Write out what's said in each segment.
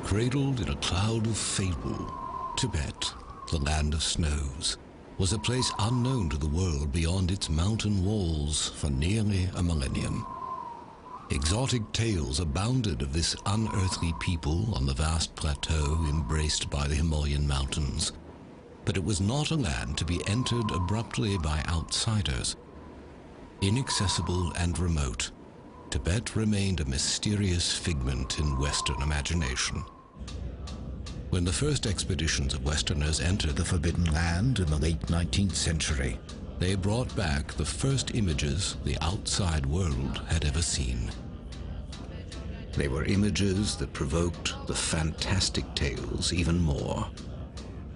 Cradled in a cloud of fable, Tibet, the land of snows, was a place unknown to the world beyond its mountain walls for nearly a millennium. Exotic tales abounded of this unearthly people on the vast plateau embraced by the Himalayan mountains. But it was not a land to be entered abruptly by outsiders. Inaccessible and remote, Tibet remained a mysterious figment in Western imagination. When the first expeditions of Westerners entered the Forbidden Land in the late 19th century, they brought back the first images the outside world had ever seen. They were images that provoked the fantastic tales even more.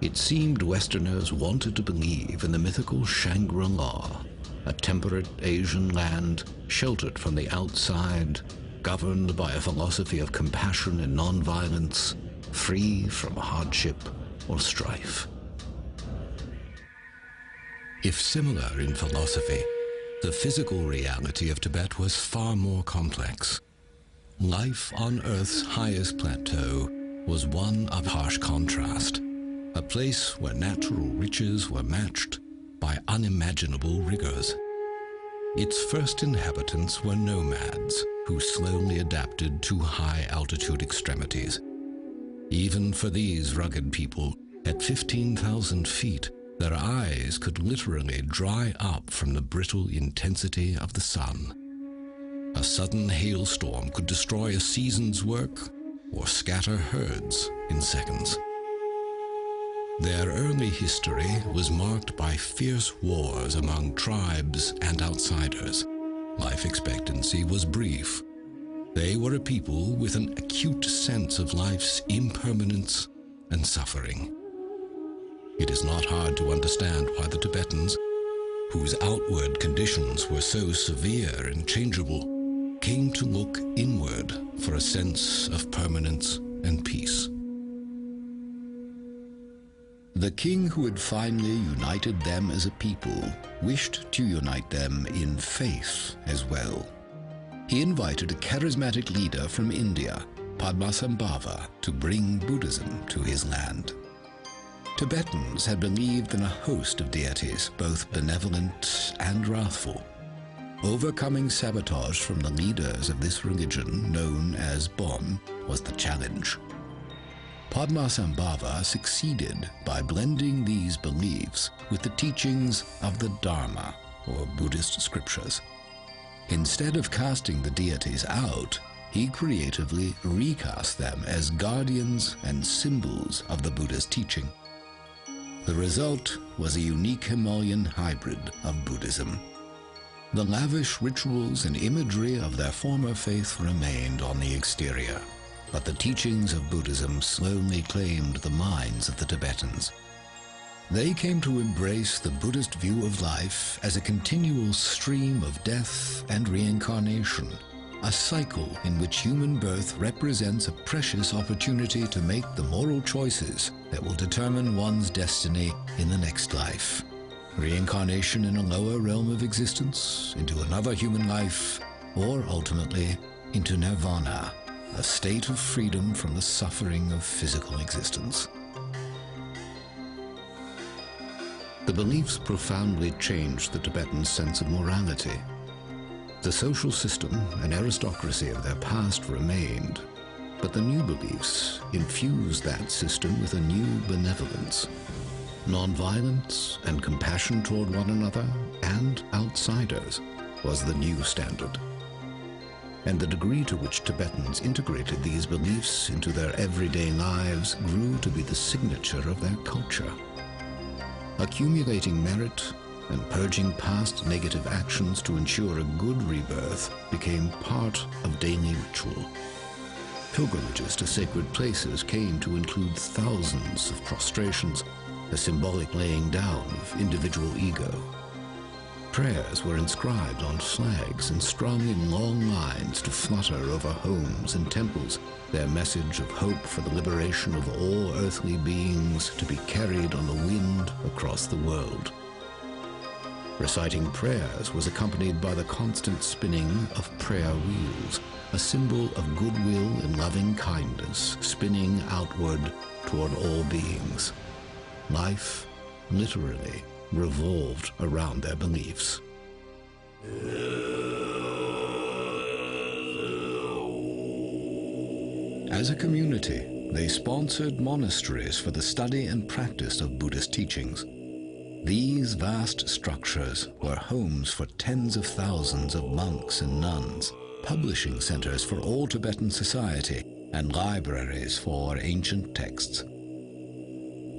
It seemed Westerners wanted to believe in the mythical Shangri-La, a temperate Asian land sheltered from the outside, governed by a philosophy of compassion and nonviolence, free from hardship or strife. If similar in philosophy, the physical reality of Tibet was far more complex. Life on Earth's highest plateau was one of harsh contrast, a place where natural riches were matched by unimaginable rigors. Its first inhabitants were nomads who slowly adapted to high-altitude extremities. Even for these rugged people, at 15,000 feet, their eyes could literally dry up from the brittle intensity of the sun. A sudden hailstorm could destroy a season's work or scatter herds in seconds. Their early history was marked by fierce wars among tribes and outsiders. Life expectancy was brief. They were a people with an acute sense of life's impermanence and suffering. It is not hard to understand why the Tibetans, whose outward conditions were so severe and changeable, came to look inward for a sense of permanence and peace. The king who had finally united them as a people wished to unite them in faith as well. He invited a charismatic leader from India, Padmasambhava, to bring Buddhism to his land. Tibetans had believed in a host of deities, both benevolent and wrathful. Overcoming sabotage from the leaders of this religion, known as Bon, was the challenge. Padmasambhava succeeded by blending these beliefs with the teachings of the Dharma, or Buddhist scriptures. Instead of casting the deities out, he creatively recast them as guardians and symbols of the Buddha's teaching. The result was a unique Himalayan hybrid of Buddhism. The lavish rituals and imagery of their former faith remained on the exterior, but the teachings of Buddhism slowly claimed the minds of the Tibetans. They came to embrace the Buddhist view of life as a continual stream of death and reincarnation, a cycle in which human birth represents a precious opportunity to make the moral choices that will determine one's destiny in the next life. Reincarnation in a lower realm of existence, into another human life, or ultimately into nirvana, a state of freedom from the suffering of physical existence. The beliefs profoundly changed the Tibetans' sense of morality. The social system and aristocracy of their past remained, but the new beliefs infused that system with a new benevolence. Nonviolence and compassion toward one another and outsiders was the new standard. And the degree to which Tibetans integrated these beliefs into their everyday lives grew to be the signature of their culture. Accumulating merit and purging past negative actions to ensure a good rebirth became part of daily ritual. Pilgrimages to sacred places came to include thousands of prostrations, a symbolic laying down of individual ego. Prayers were inscribed on flags and strung in long lines to flutter over homes and temples, their message of hope for the liberation of all earthly beings to be carried on the wind across the world. Reciting prayers was accompanied by the constant spinning of prayer wheels, a symbol of goodwill and loving kindness spinning outward toward all beings. Life, literally, revolved around their beliefs. As a community, they sponsored monasteries for the study and practice of Buddhist teachings. These vast structures were homes for tens of thousands of monks and nuns, publishing centers for all Tibetan society, and libraries for ancient texts.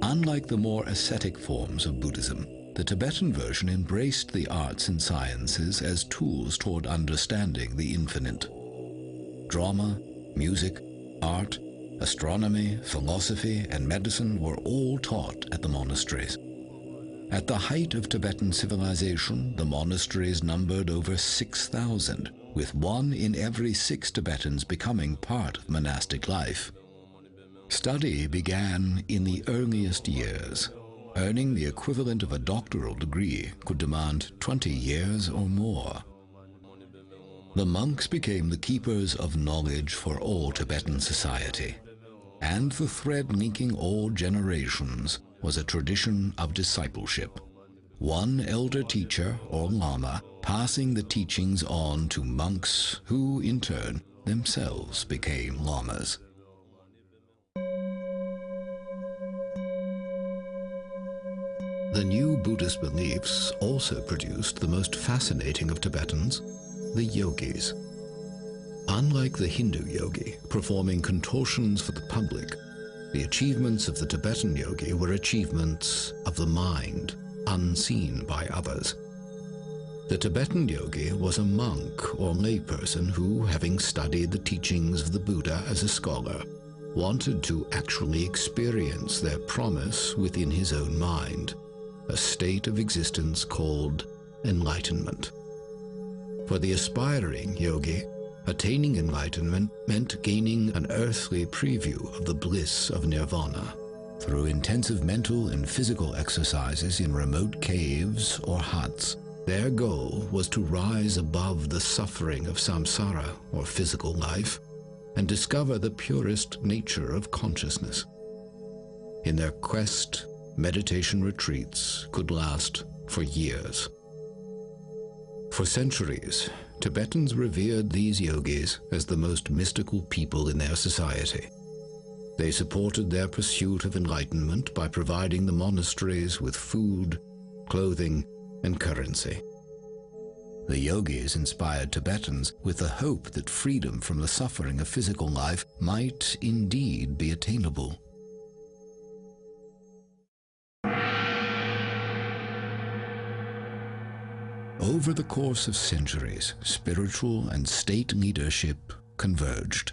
Unlike the more ascetic forms of Buddhism, the Tibetan version embraced the arts and sciences as tools toward understanding the infinite. Drama, music, art, astronomy, philosophy, and medicine were all taught at the monasteries. At the height of Tibetan civilization, the monasteries numbered over 6,000, with 1 in every 6 Tibetans becoming part of monastic life. Study began in the earliest years. Earning the equivalent of a doctoral degree could demand 20 years or more. The monks became the keepers of knowledge for all Tibetan society, and the thread linking all generations was a tradition of discipleship. One elder teacher or lama passing the teachings on to monks who, in turn, themselves became lamas. The new Buddhist beliefs also produced the most fascinating of Tibetans, the yogis. Unlike the Hindu yogi, performing contortions for the public, the achievements of the Tibetan yogi were achievements of the mind, unseen by others. The Tibetan yogi was a monk or layperson who, having studied the teachings of the Buddha as a scholar, wanted to actually experience their promise within his own mind, a state of existence called enlightenment. For the aspiring yogi, attaining enlightenment meant gaining an earthly preview of the bliss of nirvana. Through intensive mental and physical exercises in remote caves or huts, their goal was to rise above the suffering of samsara, or physical life, and discover the purest nature of consciousness. In their quest, meditation retreats could last for years. For centuries, Tibetans revered these yogis as the most mystical people in their society. They supported their pursuit of enlightenment by providing the monasteries with food, clothing, and currency. The yogis inspired Tibetans with the hope that freedom from the suffering of physical life might indeed be attainable. Over the course of centuries, spiritual and state leadership converged.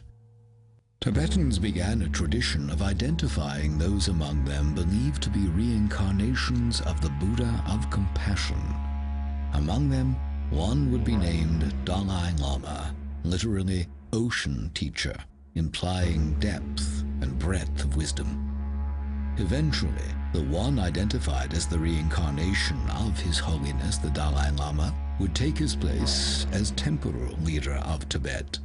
Tibetans began a tradition of identifying those among them believed to be reincarnations of the Buddha of compassion. Among them, one would be named Dalai Lama, literally ocean teacher, implying depth and breadth of wisdom. Eventually, the one identified as the reincarnation of His Holiness the Dalai Lama would take his place as temporal leader of Tibet.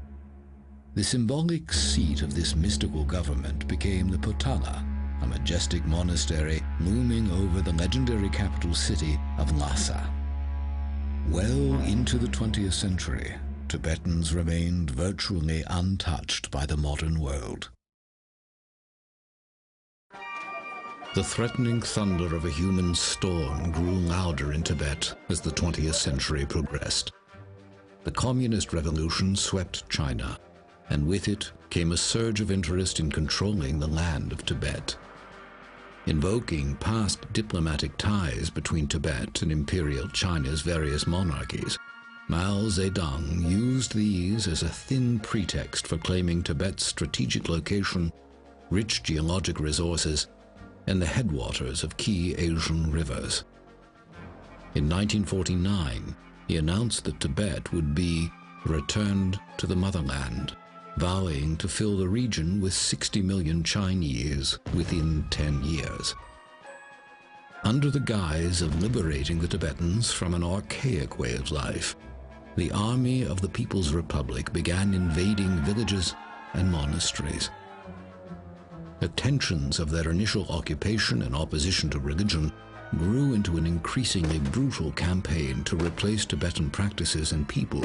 The symbolic seat of this mystical government became the Potala, a majestic monastery looming over the legendary capital city of Lhasa. Well into the 20th century, Tibetans remained virtually untouched by the modern world. The threatening thunder of a human storm grew louder in Tibet as the 20th century progressed. The Communist Revolution swept China, and with it came a surge of interest in controlling the land of Tibet. Invoking past diplomatic ties between Tibet and Imperial China's various monarchies, Mao Zedong used these as a thin pretext for claiming Tibet's strategic location, rich geologic resources, and the headwaters of key Asian rivers. In 1949, he announced that Tibet would be returned to the motherland, vowing to fill the region with 60 million Chinese within 10 years. Under the guise of liberating the Tibetans from an archaic way of life, the Army of the People's Republic began invading villages and monasteries. The tensions of their initial occupation and opposition to religion grew into an increasingly brutal campaign to replace Tibetan practices and people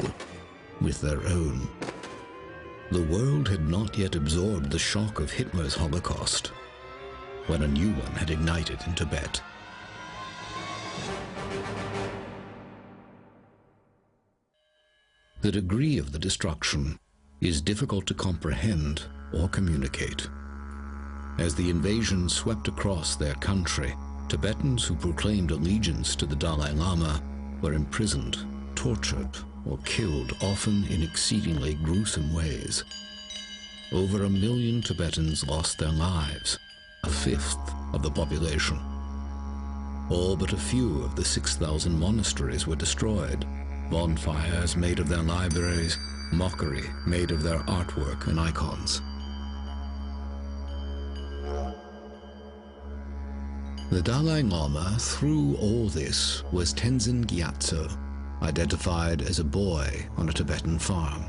with their own. The world had not yet absorbed the shock of Hitler's Holocaust, when a new one had ignited in Tibet. The degree of the destruction is difficult to comprehend or communicate. As the invasion swept across their country, Tibetans who proclaimed allegiance to the Dalai Lama were imprisoned, tortured, or killed, often in exceedingly gruesome ways. Over 1 million Tibetans lost their lives, a fifth of the population. All but a few of the 6,000 monasteries were destroyed, bonfires made of their libraries, mockery made of their artwork and icons. The Dalai Lama, through all this, was Tenzin Gyatso, identified as a boy on a Tibetan farm.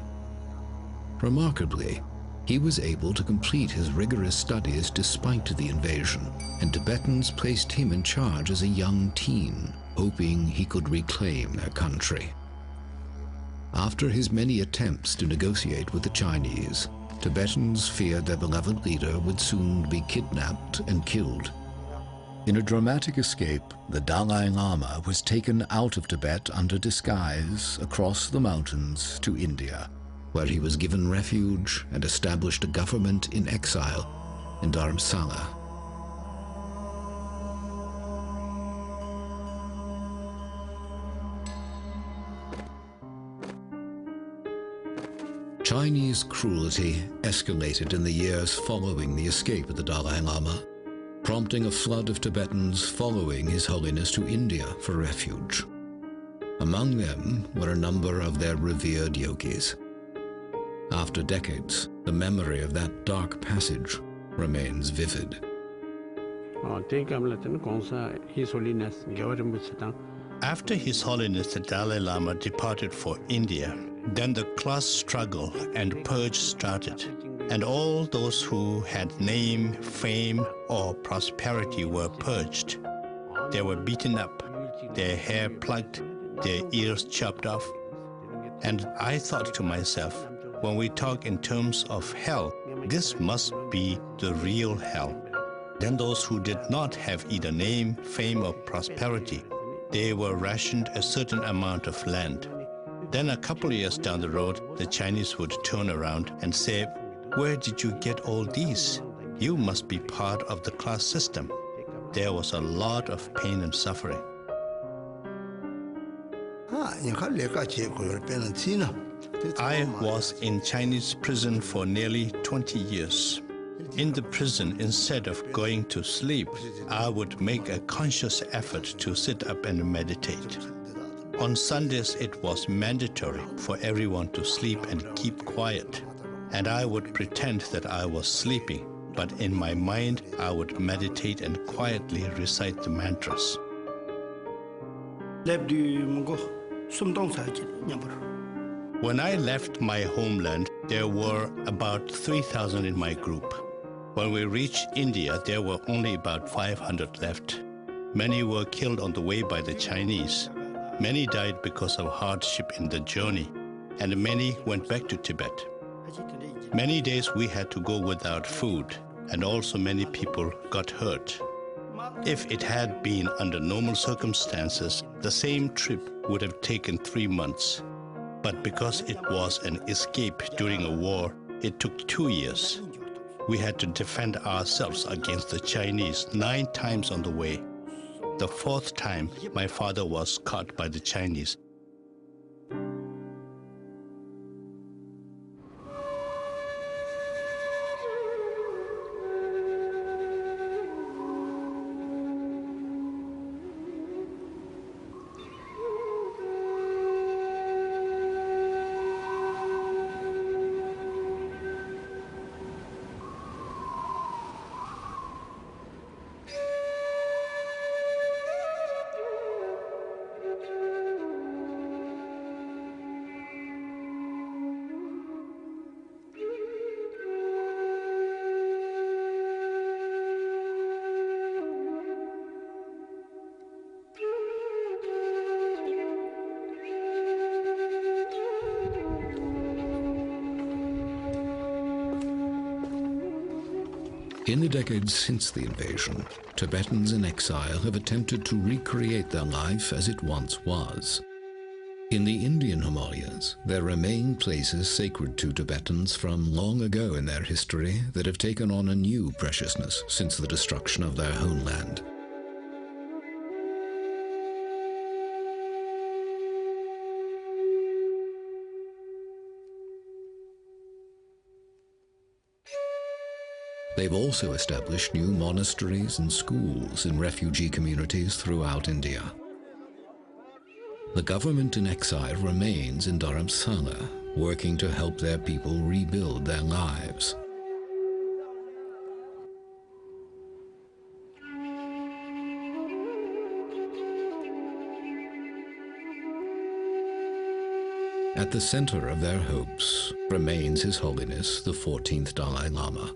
Remarkably, he was able to complete his rigorous studies despite the invasion, and Tibetans placed him in charge as a young teen, hoping he could reclaim their country. After his many attempts to negotiate with the Chinese, Tibetans feared their beloved leader would soon be kidnapped and killed. In a dramatic escape, the Dalai Lama was taken out of Tibet under disguise across the mountains to India, where he was given refuge and established a government in exile in Dharamsala. Chinese cruelty escalated in the years following the escape of the Dalai Lama, prompting a flood of Tibetans following His Holiness to India for refuge. Among them were a number of their revered yogis. After decades, the memory of that dark passage remains vivid. After His Holiness the Dalai Lama departed for India, then the class struggle and purge started, and all those who had name, fame, or prosperity were purged. They were beaten up, their hair plucked, their ears chopped off. And I thought to myself, when we talk in terms of hell, this must be the real hell. Then those who did not have either name, fame, or prosperity, they were rationed a certain amount of land. Then a couple of years down the road, the Chinese would turn around and say, "Where did you get all these? You must be part of the class system." There was a lot of pain and suffering. I was in Chinese prison for nearly 20 years. In the prison, instead of going to sleep, I would make a conscious effort to sit up and meditate. On Sundays, it was mandatory for everyone to sleep and keep quiet. And I would pretend that I was sleeping, but in my mind, I would meditate and quietly recite the mantras. When I left my homeland, there were about 3,000 in my group. When we reached India, there were only about 500 left. Many were killed on the way by the Chinese. Many died because of hardship in the journey, and many went back to Tibet. Many days we had to go without food, and also many people got hurt. If it had been under normal circumstances, the same trip would have taken 3 months. But because it was an escape during a war, it took 2 years. We had to defend ourselves against the Chinese 9 times on the way. The 4th time, my father was caught by the Chinese. In the decades since the invasion, Tibetans in exile have attempted to recreate their life as it once was. In the Indian Himalayas, there remain places sacred to Tibetans from long ago in their history that have taken on a new preciousness since the destruction of their homeland. They've also established new monasteries and schools in refugee communities throughout India. The government in exile remains in Dharamsala, working to help their people rebuild their lives. At the center of their hopes remains His Holiness the 14th Dalai Lama.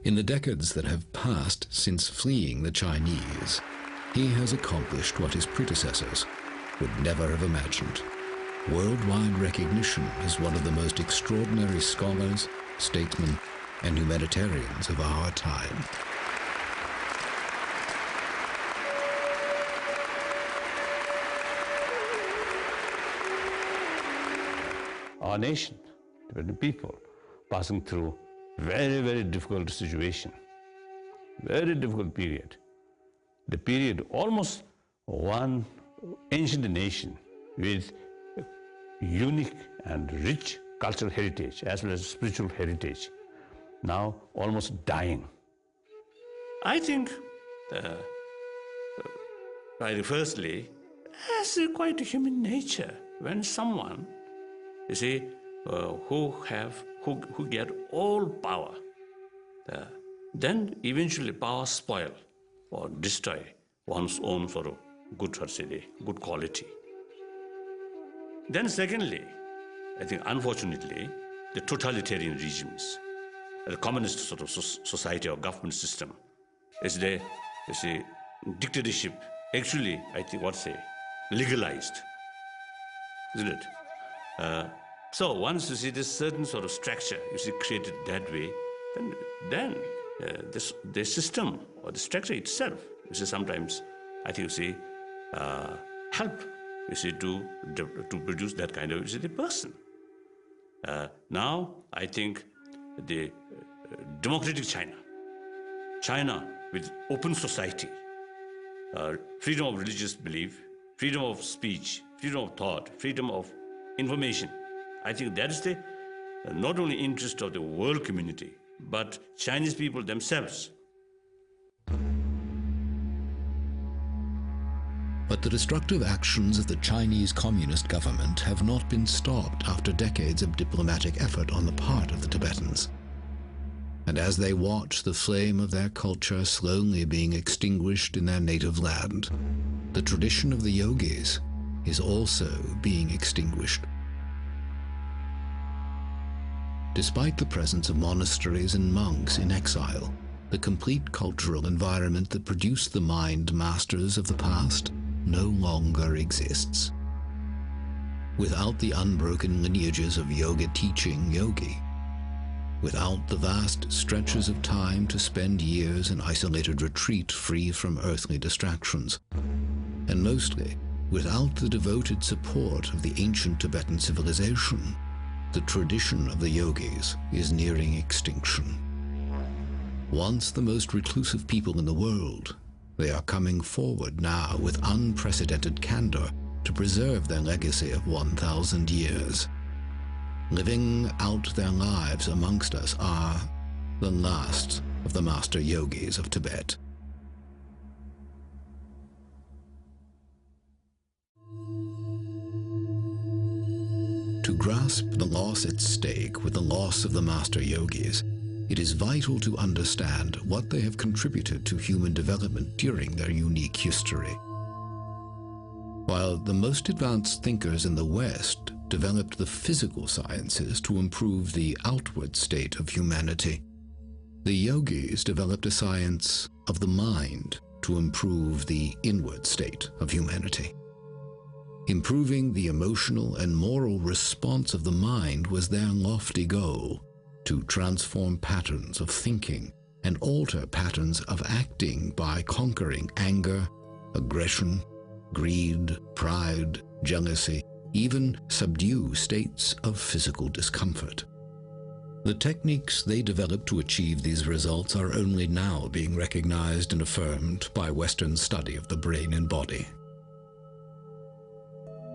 In the decades that have passed since fleeing the Chinese, he has accomplished what his predecessors would never have imagined: worldwide recognition as one of the most extraordinary scholars, statesmen, and humanitarians of our time. Our nation, Tibetan people, passing through very, very difficult situation, very difficult period. The period almost one ancient nation with unique and rich cultural heritage as well as spiritual heritage, now almost dying. I think, firstly, as quite a human nature, when someone, you see, who get all power, then eventually power spoil or destroy one's own sort of good quality. Then secondly, I think unfortunately, the totalitarian regimes, the communist sort of society or government system, is the dictatorship actually, I think, legalized, isn't it? So once you see this certain sort of structure, created that way, then the system or the structure itself, sometimes I think help to produce that kind of the person. Now I think the democratic China with open society, freedom of religious belief, freedom of speech, freedom of thought, freedom of information. I think that is the not only interest of the world community, but Chinese people themselves. But the destructive actions of the Chinese Communist government have not been stopped after decades of diplomatic effort on the part of the Tibetans. And as they watch the flame of their culture slowly being extinguished in their native land, the tradition of the yogis is also being extinguished. Despite the presence of monasteries and monks in exile, the complete cultural environment that produced the mind masters of the past no longer exists. Without the unbroken lineages of yoga teaching yogi, without the vast stretches of time to spend years in isolated retreat free from earthly distractions, and mostly without the devoted support of the ancient Tibetan civilization, the tradition of the yogis is nearing extinction. Once the most reclusive people in the world, they are coming forward now with unprecedented candor to preserve their legacy of 1,000 years. Living out their lives amongst us are the last of the master yogis of Tibet. To grasp the loss at stake with the loss of the master yogis, it is vital to understand what they have contributed to human development during their unique history. While the most advanced thinkers in the West developed the physical sciences to improve the outward state of humanity, the yogis developed a science of the mind to improve the inward state of humanity. Improving the emotional and moral response of the mind was their lofty goal, to transform patterns of thinking and alter patterns of acting by conquering anger, aggression, greed, pride, jealousy, even subdue states of physical discomfort. The techniques they developed to achieve these results are only now being recognized and affirmed by Western study of the brain and body.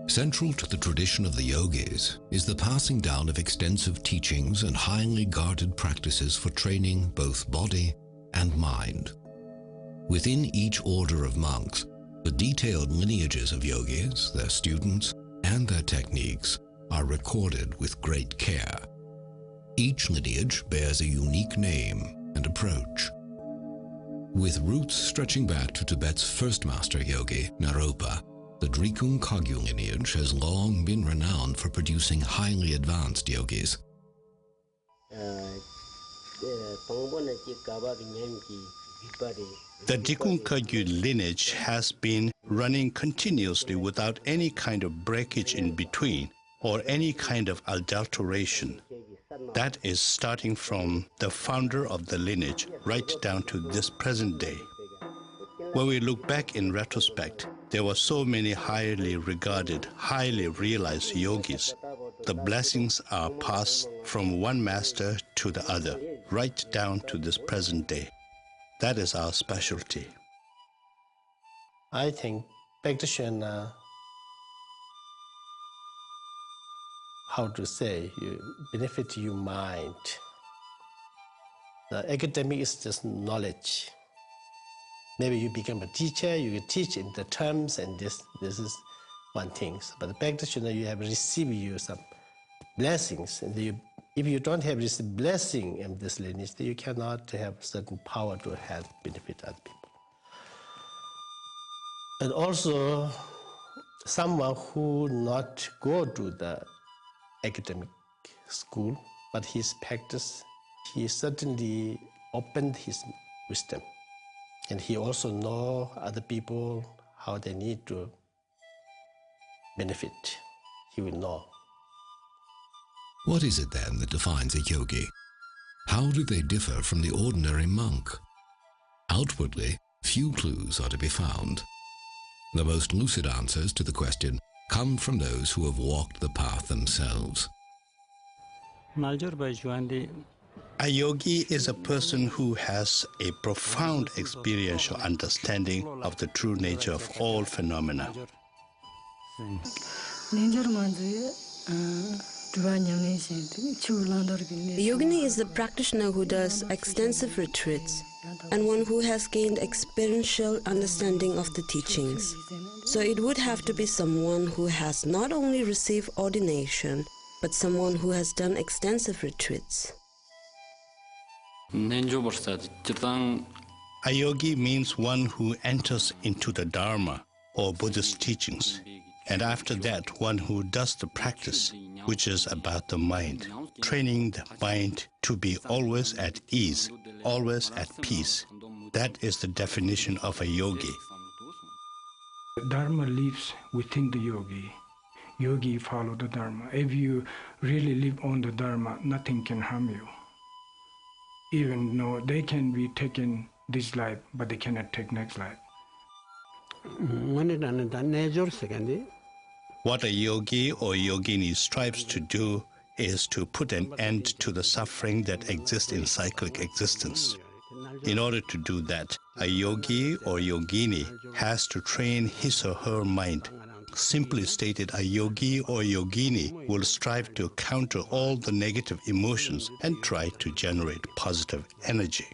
Central to the tradition of the yogis is the passing down of extensive teachings and highly guarded practices for training both body and mind. Within each order of monks, the detailed lineages of yogis, their students, and their techniques are recorded with great care. Each lineage bears a unique name and approach. With roots stretching back to Tibet's first master yogi, Naropa, the Drikung Kagyu lineage has long been renowned for producing highly advanced yogis. The Drikung Kagyu lineage has been running continuously without any kind of breakage in between or any kind of adulteration. That is starting from the founder of the lineage right down to this present day. When we look back in retrospect, there were so many highly regarded, highly realized yogis. The blessings are passed from one master to the other, right down to this present day. That is our specialty. I think practitioner, how to say, you benefit your mind. The academic is just knowledge. Maybe you become a teacher, you can teach in the terms, and this is one thing. But the practitioner, you have received you some blessings, and if you don't have this blessing in this lineage, you cannot have certain power to help benefit other people. And also, someone who not go to the academic school, but his practice, he certainly opened his wisdom. And he also know other people, how they need to benefit. He will know. What is it then that defines a yogi? How do they differ from the ordinary monk? Outwardly, few clues are to be found. The most lucid answers to the question come from those who have walked the path themselves. A yogi is a person who has a profound experiential understanding of the true nature of all phenomena. The yogini is the practitioner who does extensive retreats and one who has gained experiential understanding of the teachings. So it would have to be someone who has not only received ordination, but someone who has done extensive retreats. A yogi means one who enters into the Dharma or Buddhist teachings, and after that one who does the practice, which is about the mind, training the mind to be always at ease, always at peace. That is the definition of a yogi. Dharma lives within the yogi. Yogi follow the Dharma. If you really live on the Dharma, nothing can harm you. Even though they can be taken this life, but they cannot take next life. What a yogi or yogini strives to do is to put an end to the suffering that exists in cyclic existence. In order to do that, a yogi or yogini has to train his or her mind. Simply stated, a yogi or yogini will strive to counter all the negative emotions and try to generate positive energy.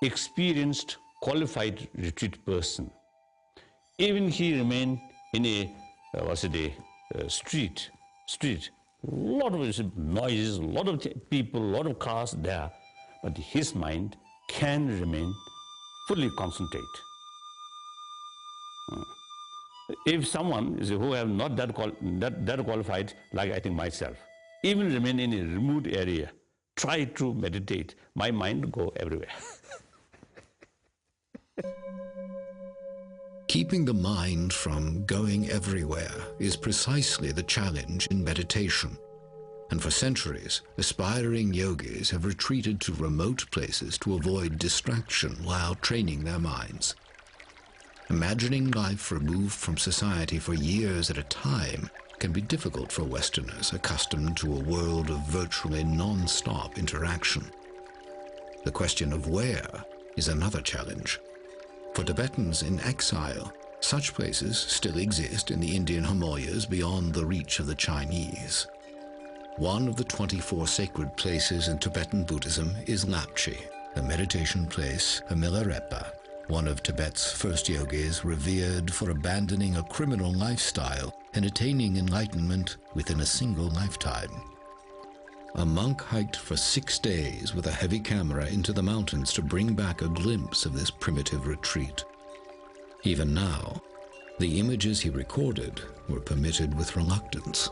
Experienced, qualified retreat person, even he remain in a street, lot of noises, a lot of people, a lot of cars there, but his mind can remain fully concentrate. If someone who have not that qualified, like I think myself, even remain in a remote area, try to meditate, my mind go everywhere. Keeping the mind from going everywhere is precisely the challenge in meditation. and for centuries, aspiring yogis have retreated to remote places to avoid distraction while training their minds. Imagining life removed from society for years at a time can be difficult for Westerners accustomed to a world of virtually non-stop interaction. The question of where is another challenge. For Tibetans in exile, such places still exist in the Indian Himalayas beyond the reach of the Chinese. One of the 24 sacred places in Tibetan Buddhism is Lapchi, a meditation place, a Milarepa, one of Tibet's first yogis revered for abandoning a criminal lifestyle and attaining enlightenment within a single lifetime. A monk hiked for 6 days with a heavy camera into the mountains to bring back a glimpse of this primitive retreat. Even now, the images he recorded were permitted with reluctance.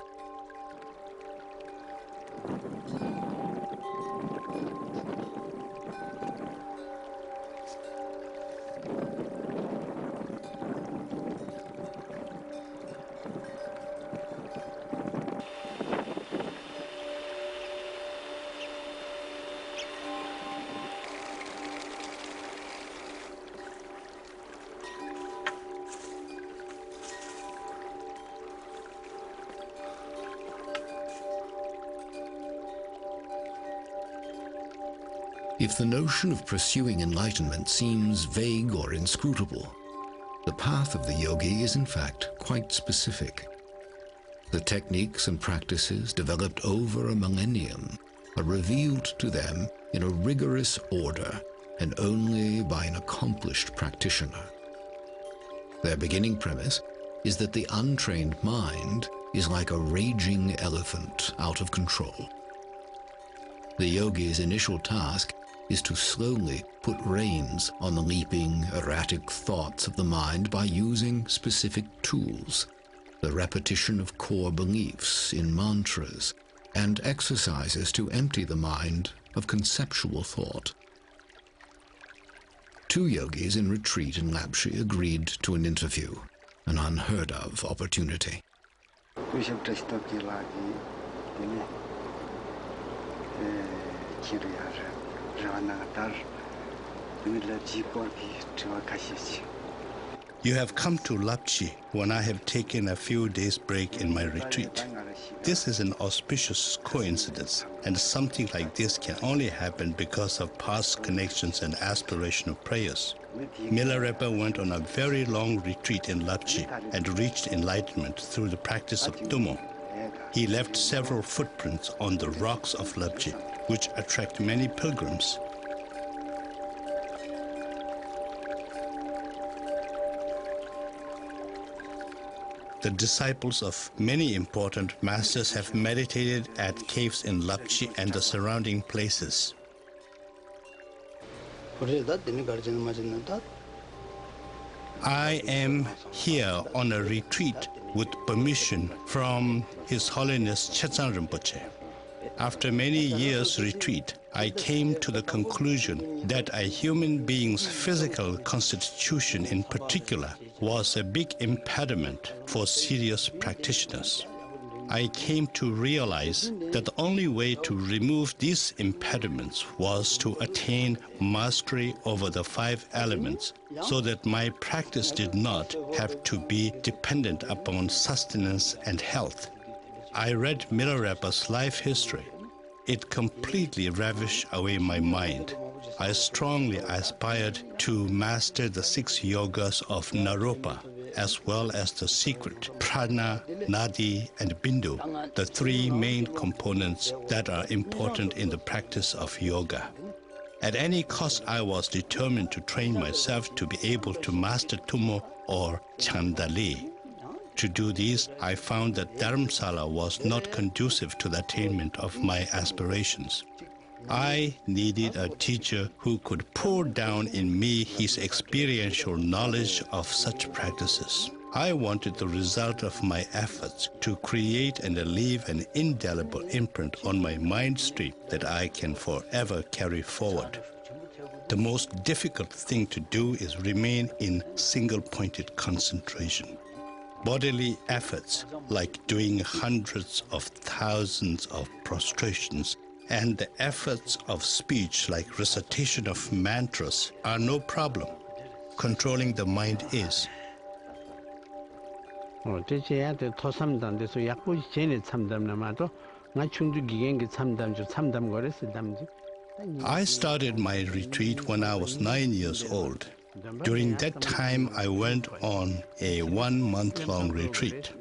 If the notion of pursuing enlightenment seems vague or inscrutable, the path of the yogi is in fact quite specific. The techniques and practices developed over a millennium are revealed to them in a rigorous order and only by an accomplished practitioner. Their beginning premise is that the untrained mind is like a raging elephant out of control. The yogi's initial task is to slowly put reins on the leaping, erratic thoughts of the mind by using specific tools, the repetition of core beliefs in mantras, and exercises to empty the mind of conceptual thought. 2 yogis in retreat in Lapchi agreed to an interview, an unheard-of opportunity. You have come to Lapchi when I have taken a few days break in my retreat. This is an auspicious coincidence, and something like this can only happen because of past connections and aspirational prayers. Milarepa went on a very long retreat in Lapchi and reached enlightenment through the practice of Tummo. He left several footprints on the rocks of Lapchi, which attract many pilgrims. The disciples of many important masters have meditated at caves in Lapchi and the surrounding places. I am here on a retreat with permission from His Holiness Chetsang Rinpoche. After many years' retreat, I came to the conclusion that a human being's physical constitution in particular was a big impediment for serious practitioners. I came to realize that the only way to remove these impediments was to attain mastery over the 5 elements, so that my practice did not have to be dependent upon sustenance and health. I read Milarepa's life history. It completely ravished away my mind. I strongly aspired to master the 6 yogas of Naropa, as well as the secret prana, nadi, and bindu, the 3 main components that are important in the practice of yoga. At any cost, I was determined to train myself to be able to master Tummo or Chandali. To do this, I found that Dharamsala was not conducive to the attainment of my aspirations. I needed a teacher who could pour down in me his experiential knowledge of such practices. I wanted the result of my efforts to create and leave an indelible imprint on my mind stream that I can forever carry forward. The most difficult thing to do is remain in single-pointed concentration. bodily efforts like doing hundreds of thousands of prostrations and the efforts of speech like recitation of mantras are no problem. Controlling the mind is. I started my retreat when I was 9 years old. During that time, I went on a 1-month-long retreat.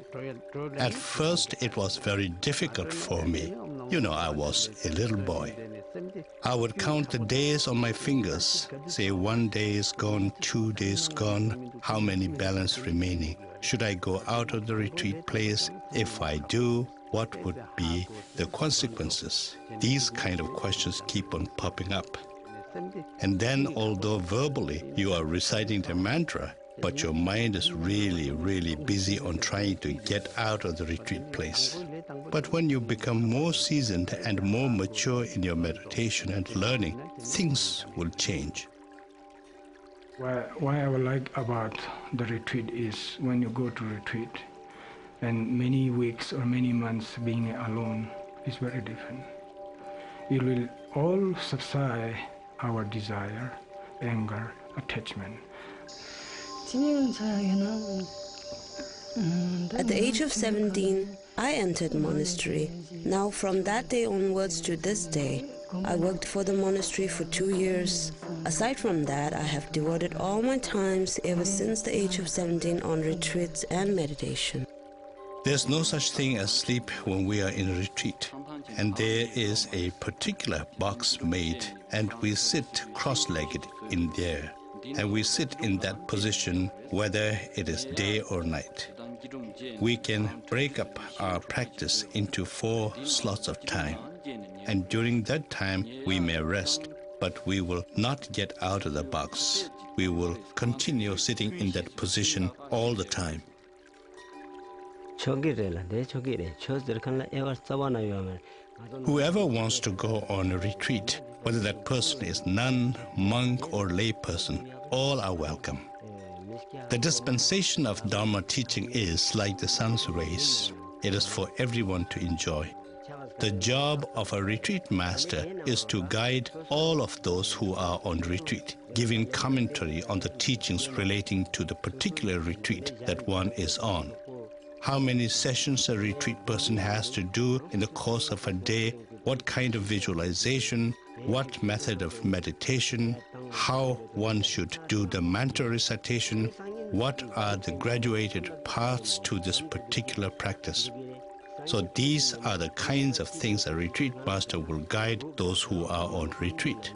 At first, it was very difficult for me. You know, I was a little boy. I would count the days on my fingers, say 1 day is gone, 2 days gone, how many balance remaining? Should I go out of the retreat place? If I do, what would be the consequences? These kind of questions keep on popping up. And then, although verbally you are reciting the mantra, but your mind is really, really busy on trying to get out of the retreat place. But when you become more seasoned and more mature in your meditation and learning, things will change. Why I would like about the retreat is when you go to retreat and many weeks or many months being alone is very different. It will all subside our desire, anger, attachment. At the age of 17, I entered monastery. Now from that day onwards to this day, I worked for the monastery for 2 years. Aside from that, I have devoted all my times ever since the age of 17 on retreats and meditation. There's no such thing as sleep when we are in a retreat. And there is a particular box made, and we sit cross-legged in there. And we sit in that position whether it is day or night. We can break up our practice into 4 slots of time. And during that time, we may rest, but we will not get out of the box. We will continue sitting in that position all the time. Whoever wants to go on a retreat, whether that person is nun, monk, or lay person, all are welcome. The dispensation of Dharma teaching is like the sun's rays. It is for everyone to enjoy. The job of a retreat master is to guide all of those who are on retreat, giving commentary on the teachings relating to the particular retreat that one is on. How many sessions a retreat person has to do in the course of a day, what kind of visualization, what method of meditation, how one should do the mantra recitation, what are the graduated paths to this particular practice. So these are the kinds of things a retreat master will guide those who are on retreat.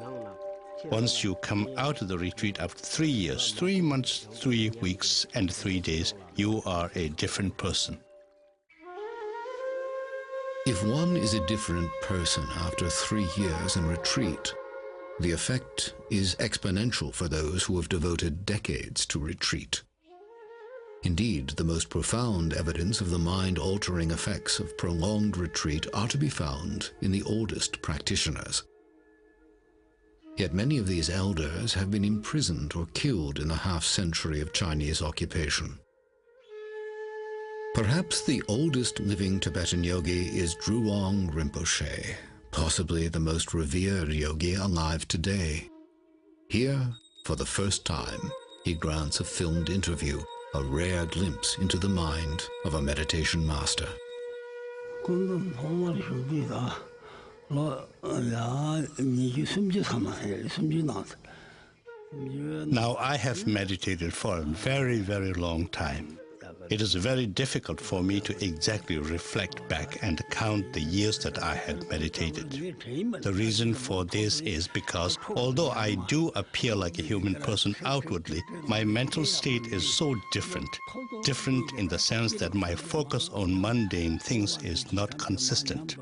Once you come out of the retreat after 3 years, 3 months, 3 weeks, and 3 days, you are a different person. If one is a different person after 3 years in retreat, the effect is exponential for those who have devoted decades to retreat. Indeed, the most profound evidence of the mind-altering effects of prolonged retreat are to be found in the oldest practitioners. Yet many of these elders have been imprisoned or killed in the half-century of Chinese occupation. Perhaps the oldest living Tibetan yogi is Drüong Rinpoche, possibly the most revered yogi alive today. Here, for the first time, he grants a filmed interview, a rare glimpse into the mind of a meditation master. Now, I have meditated for a very, very long time. It is very difficult for me to exactly reflect back and count the years that I had meditated. The reason for this is because although I do appear like a human person outwardly, my mental state is so different. Different in the sense that my focus on mundane things is not consistent.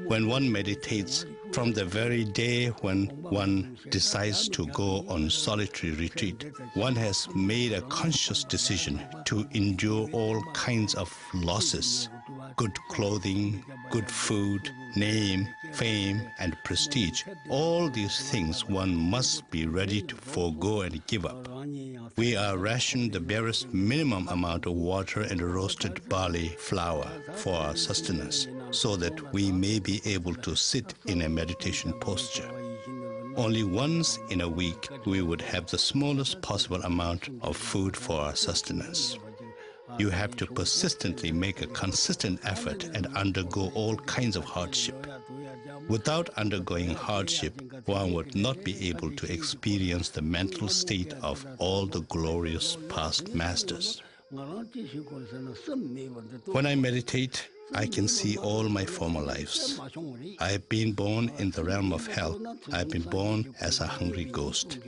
When one meditates, from the very day when one decides to go on solitary retreat, one has made a conscious decision to endure all kinds of losses. good clothing, good food, name, fame, and prestige. All these things one must be ready to forego and give up. We are rationed the barest minimum amount of water and roasted barley flour for our sustenance, so that we may be able to sit in a meditation posture. Only once in a week we would have the smallest possible amount of food for our sustenance. You have to persistently make a consistent effort and undergo all kinds of hardship. Without undergoing hardship, one would not be able to experience the mental state of all the glorious past masters. When I meditate, I can see all my former lives. I have been born in the realm of hell. I have been born as a hungry ghost.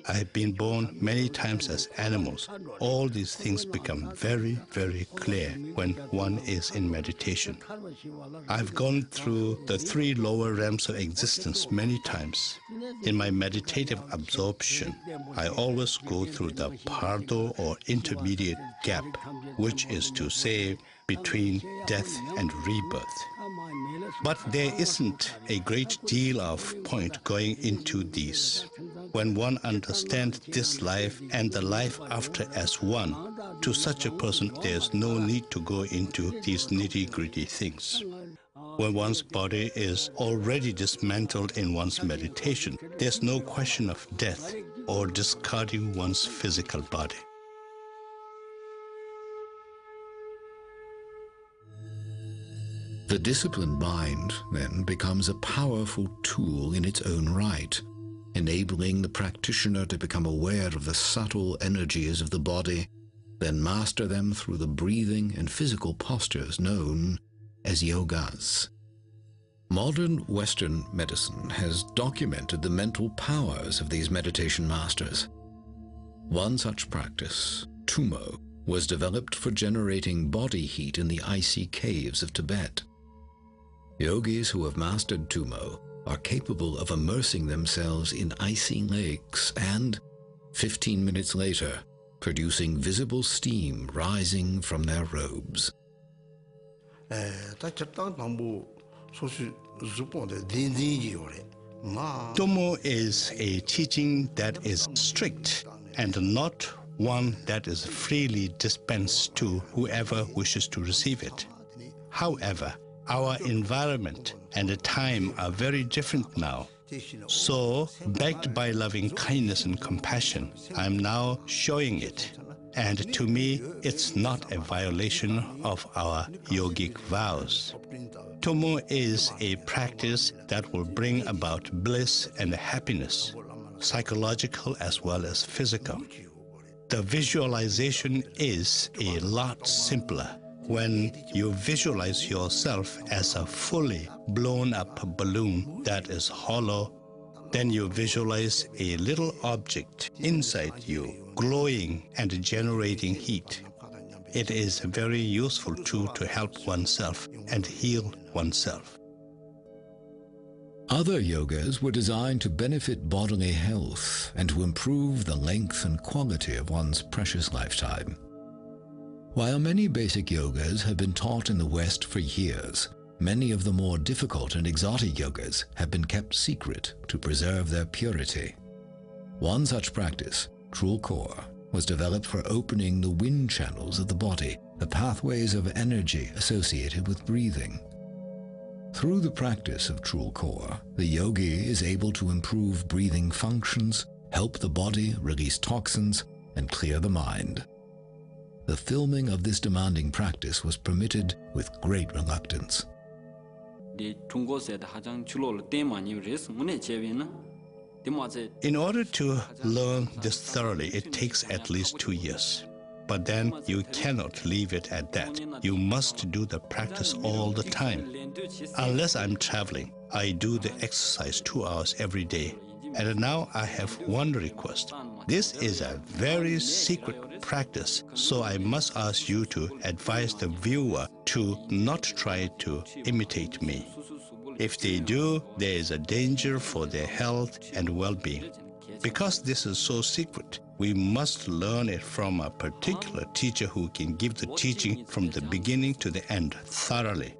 I have been born many times as animals. All these things become very, very clear when one is in meditation. I've gone through the 3 lower realms of existence many times. In my meditative absorption, I always go through the pardo or intermediate gap, which is to say, between death and rebirth. But there isn't a great deal of point going into these. When one understands this life and the life after as one, to such a person there's no need to go into these nitty-gritty things. When one's body is already dismantled in one's meditation, there's no question of death or discarding one's physical body. The disciplined mind, then, becomes a powerful tool in its own right, enabling the practitioner to become aware of the subtle energies of the body, then master them through the breathing and physical postures known as yogas. Modern Western medicine has documented the mental powers of these meditation masters. One such practice, Tumo, was developed for generating body heat in the icy caves of Tibet. Yogis who have mastered Tumo are capable of immersing themselves in icy lakes and, 15 minutes later, producing visible steam rising from their robes. Tumo is a teaching that is strict and not one that is freely dispensed to whoever wishes to receive it. However, our environment and the time are very different now. So, backed by loving kindness and compassion, I am now showing it. And to me, it's not a violation of our yogic vows. Tumo is a practice that will bring about bliss and happiness, psychological as well as physical. The visualization is a lot simpler. When you visualize yourself as a fully blown up balloon that is hollow, then you visualize a little object inside you, glowing and generating heat. It is a very useful tool to help oneself and heal oneself. Other yogas were designed to benefit bodily health and to improve the length and quality of one's precious lifetime. While many basic yogas have been taught in the West for years, many of the more difficult and exotic yogas have been kept secret to preserve their purity. One such practice, Trulkor, was developed for opening the wind channels of the body, the pathways of energy associated with breathing. Through the practice of Trulkor, the yogi is able to improve breathing functions, help the body release toxins, and clear the mind. The filming of this demanding practice was permitted with great reluctance. In order to learn this thoroughly, it takes at least 2 years. But then you cannot leave it at that. You must do the practice all the time. Unless I'm traveling, I do the exercise 2 hours every day. And now I have one request. This is a very secret practice, so I must ask you to advise the viewer to not try to imitate me. If they do, there is a danger for their health and well-being. Because this is so secret, we must learn it from a particular teacher who can give the teaching from the beginning to the end thoroughly.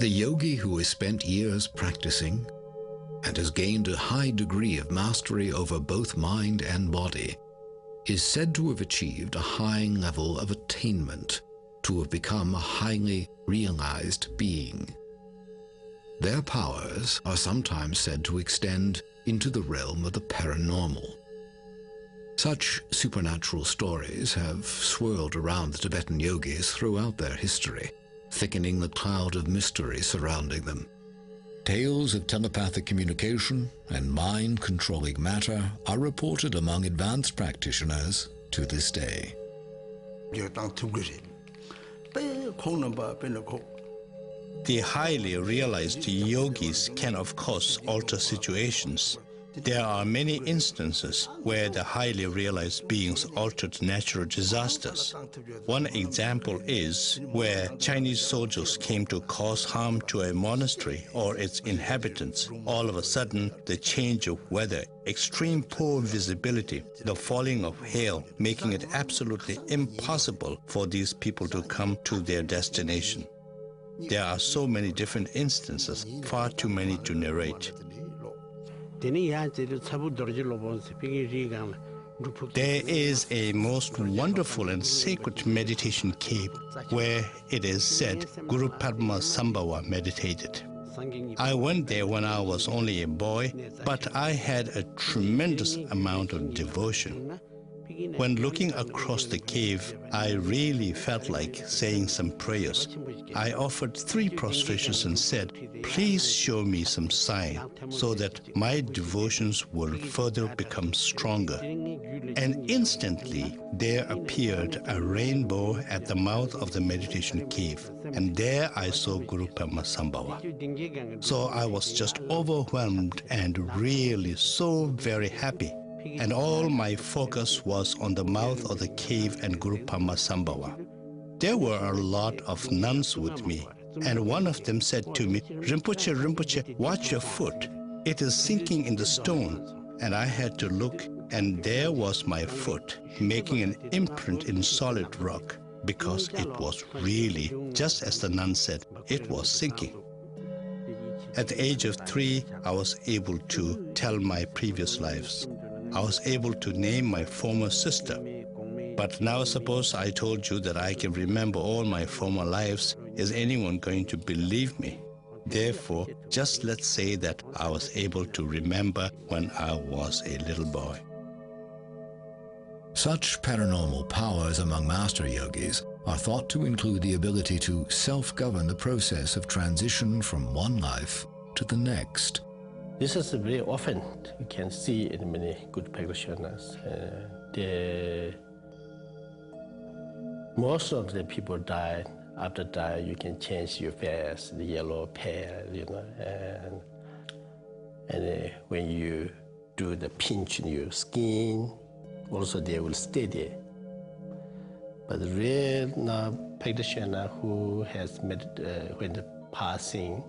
The yogi who has spent years practicing and has gained a high degree of mastery over both mind and body is said to have achieved a high level of attainment, to have become a highly realized being. Their powers are sometimes said to extend into the realm of the paranormal. Such supernatural stories have swirled around the Tibetan yogis throughout their history, thickening the cloud of mystery surrounding them. Tales of telepathic communication and mind-controlling matter are reported among advanced practitioners to this day. The highly realized yogis can, of course, alter situations. There are many instances where the highly realized beings altered natural disasters. One example is where Chinese soldiers came to cause harm to a monastery or its inhabitants. All of a sudden, the change of weather, extreme poor visibility, the falling of hail, making it absolutely impossible for these people to come to their destination. There are so many different instances, far too many to narrate. There is a most wonderful and sacred meditation cave where it is said Guru Padma Sambhava meditated. I went there when I was only a boy, but I had a tremendous amount of devotion. When looking across the cave, I really felt like saying some prayers. I offered 3 prostrations and said, "Please show me some sign so that my devotions will further become stronger." And instantly there appeared a rainbow at the mouth of the meditation cave, and there I saw Guru Padma Sambhava. So I was just overwhelmed and really so very happy. And all my focus was on the mouth of the cave and Guru Padma Sambhava. There were a lot of nuns with me, and one of them said to me, "Rinpoche, Rinpoche, watch your foot. It is sinking in the stone." And I had to look, and there was my foot, making an imprint in solid rock, because it was really, just as the nun said, it was sinking. At the age of 3, I was able to tell my previous lives. I was able to name my former sister. But now suppose I told you that I can remember all my former lives. Is anyone going to believe me? Therefore, just let's say that I was able to remember when I was a little boy. Such paranormal powers among master yogis are thought to include the ability to self-govern the process of transition from one life to the next. This is very often you can see in many good practitioners. Most of the people die. After die, you can change your face, the yellow, pale, and when you do the pinch in your skin, also they will stay there. But the real practitioner who has when the passing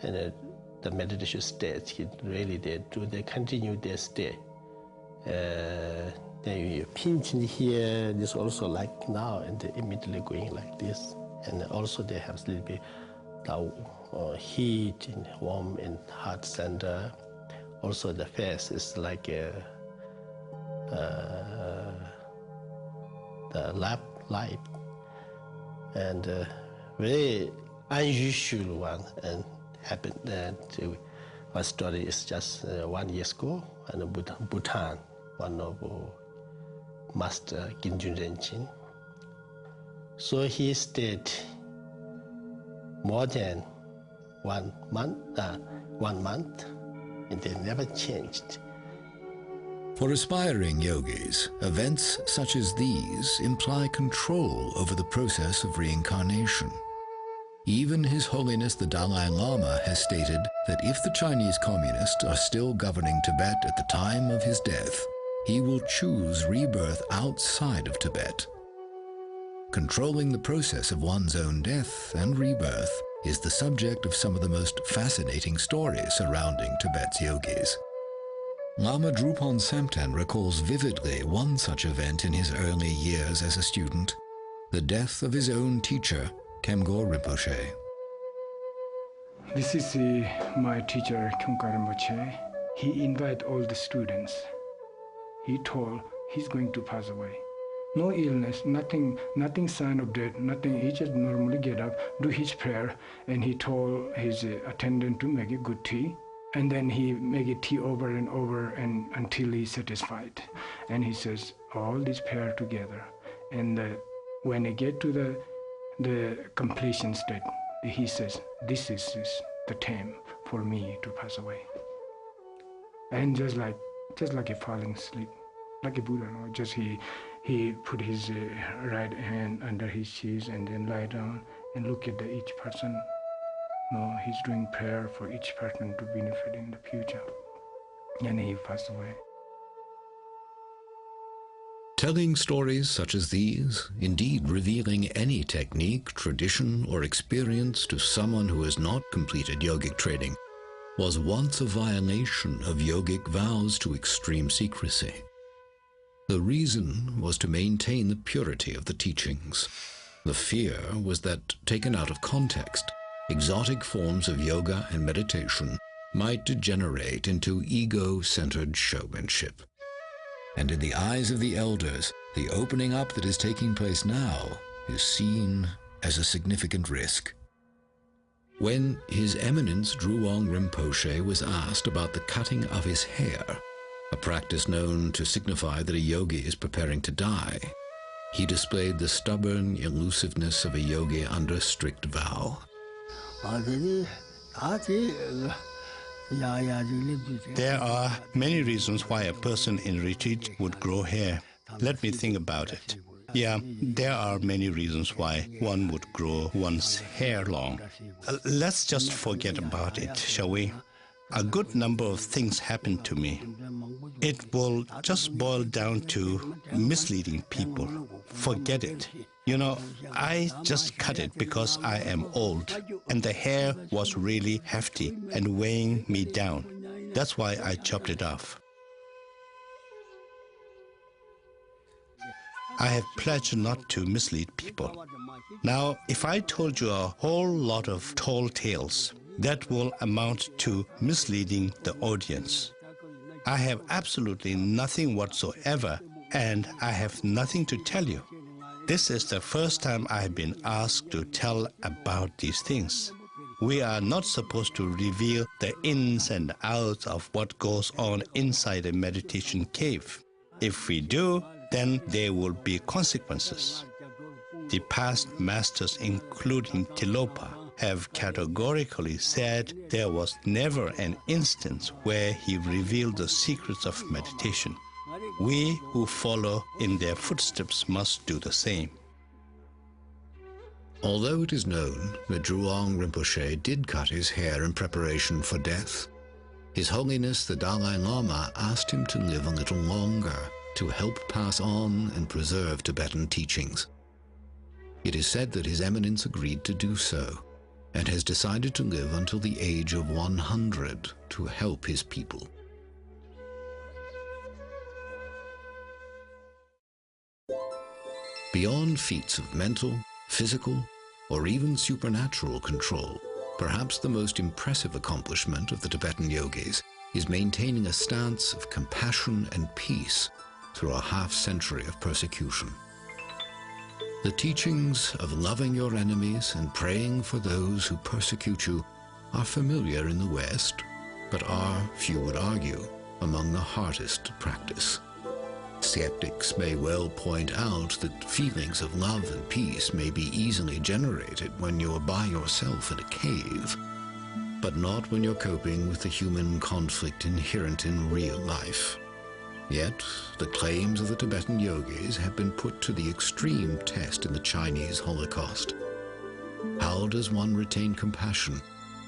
and the meditation state, they continue their stay. Then you pinch in here, this also like now, and they immediately going like this. And also they have a little bit heat and warm and hot center. Also the face is like the lap light, and very unusual one, and happened that my story is just 1 year ago, and Bhutan, one of Master Ginjun Renchen. So he stayed more than 1 month, and they never changed. For aspiring yogis, events such as these imply control over the process of reincarnation. Even His Holiness the Dalai Lama has stated that if the Chinese communists are still governing Tibet at the time of his death, he will choose rebirth outside of Tibet. Controlling the process of one's own death and rebirth is the subject of some of the most fascinating stories surrounding Tibet's yogis. Lama Drupon Samten recalls vividly one such event in his early years as a student, the death of his own teacher, Kemgor Rinpoche. This is my teacher, Kemgor Rinpoche. He invited all the students. He told he's going to pass away. No illness, nothing sign of death, nothing. He just normally get up, do his prayer, and he told his attendant to make a good tea And then he make it tea over and over and until he's satisfied. And he says, all these pair together. And when he get to the completion state, he says, this is the time for me to pass away. And just like a falling asleep, like a Buddha, no? Just he put his right hand under his chest and then lie down and look at each person. No, he's doing prayer for each person to benefit in the future. And he passed away. Telling stories such as these, indeed revealing any technique, tradition, or experience to someone who has not completed yogic training, was once a violation of yogic vows to extreme secrecy. The reason was to maintain the purity of the teachings. The fear was that, taken out of context, exotic forms of yoga and meditation might degenerate into ego-centered showmanship. And in the eyes of the elders, the opening up that is taking place now is seen as a significant risk. When His Eminence Drewang Rinpoche was asked about the cutting of his hair, a practice known to signify that a yogi is preparing to die, he displayed the stubborn elusiveness of a yogi under strict vow. There are many reasons why a person in retreat would grow hair. Let me think about it. Yeah, there are many reasons why one would grow one's hair long. Let's just forget about it, shall we? A good number of things happened to me. It will just boil down to misleading people. Forget it. You know, I just cut it because I am old, and the hair was really hefty and weighing me down. That's why I chopped it off. I have pledged not to mislead people. Now, if I told you a whole lot of tall tales, that will amount to misleading the audience. I have absolutely nothing whatsoever, and I have nothing to tell you. This is the first time I have been asked to tell about these things. We are not supposed to reveal the ins and outs of what goes on inside a meditation cave. If we do, then there will be consequences. The past masters, including Tilopa, have categorically said there was never an instance where he revealed the secrets of meditation. We who follow in their footsteps must do the same. Although it is known that Drewang Rinpoche did cut his hair in preparation for death, His Holiness the Dalai Lama asked him to live a little longer to help pass on and preserve Tibetan teachings. It is said that His Eminence agreed to do so, and has decided to live until the age of 100 to help his people. Beyond feats of mental, physical, or even supernatural control, perhaps the most impressive accomplishment of the Tibetan yogis is maintaining a stance of compassion and peace through a half-century of persecution. The teachings of loving your enemies and praying for those who persecute you are familiar in the West, but are, few would argue, among the hardest to practice. Skeptics may well point out that feelings of love and peace may be easily generated when you are by yourself in a cave, but not when you're coping with the human conflict inherent in real life. Yet, the claims of the Tibetan yogis have been put to the extreme test in the Chinese Holocaust. How does one retain compassion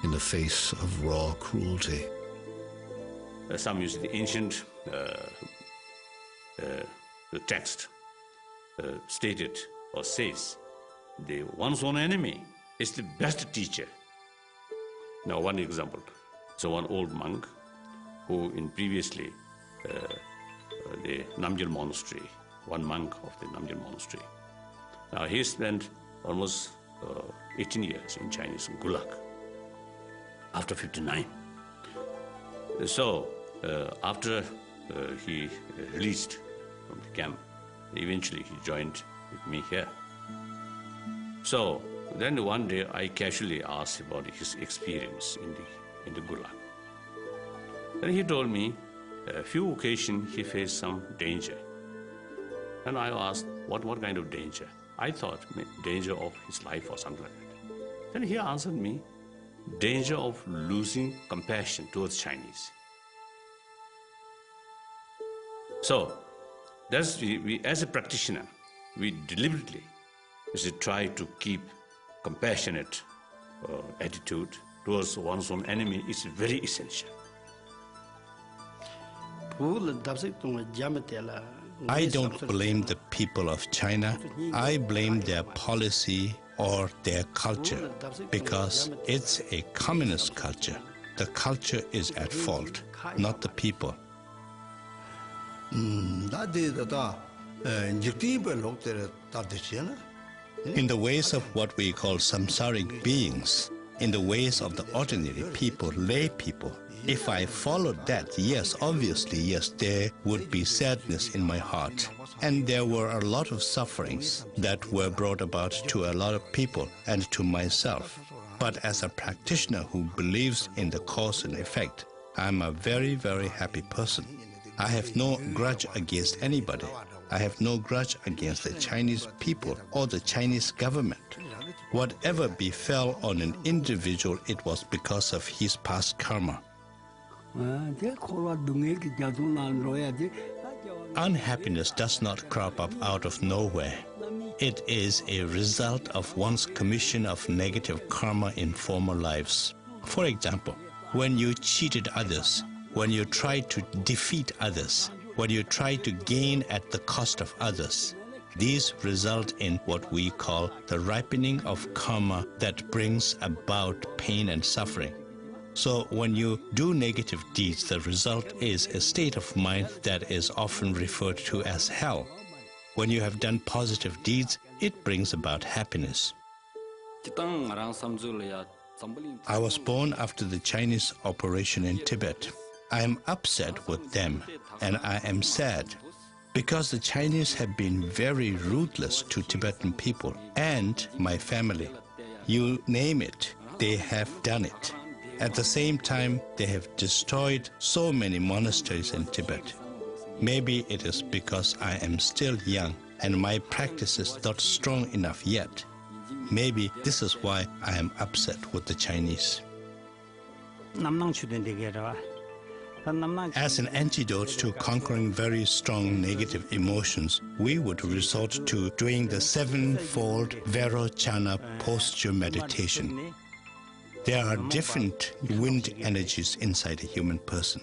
in the face of raw cruelty? Some use the ancient the text stated or says, one's own enemy is the best teacher. Now, one example. So one old monk who in previously the Namgyal monastery, one monk of the Namgyal monastery. Now he spent almost 18 years in Chinese Gulag after 59. So after he released from the camp, eventually he joined with me here. So then one day I casually asked about his experience in the Gulag. Then he told me a few occasions he faced some danger. And I asked, what kind of danger? I thought danger of his life or something like that. Then he answered me, danger of losing compassion towards Chinese. So, that's we as a practitioner, we deliberately try to keep compassionate attitude towards one's own enemy is very essential. I don't blame the people of China. I blame their policy or their culture, because it's a communist culture. The culture is at fault, not the people. In the ways of what we call samsaric beings, in the ways of the ordinary people, lay people, if I followed that, yes, obviously, yes, there would be sadness in my heart. And there were a lot of sufferings that were brought about to a lot of people and to myself. But as a practitioner who believes in the cause and effect, I'm a very, very happy person. I have no grudge against anybody. I have no grudge against the Chinese people or the Chinese government. Whatever befell on an individual, it was because of his past karma. Unhappiness does not crop up out of nowhere. It is a result of one's commission of negative karma in former lives. For example, when you cheated others, when you tried to defeat others, when you try to gain at the cost of others, these result in what we call the ripening of karma that brings about pain and suffering. So when you do negative deeds, the result is a state of mind that is often referred to as hell. When you have done positive deeds, it brings about happiness. I was born after the Chinese operation in Tibet. I am upset with them, and I am sad because the Chinese have been very ruthless to Tibetan people and my family. You name it, they have done it. At the same time, they have destroyed so many monasteries in Tibet. Maybe it is because I am still young and my practice is not strong enough yet. Maybe this is why I am upset with the Chinese. As an antidote to conquering very strong negative emotions, we would resort to doing the sevenfold Vairochana posture meditation. There are different wind energies inside a human person.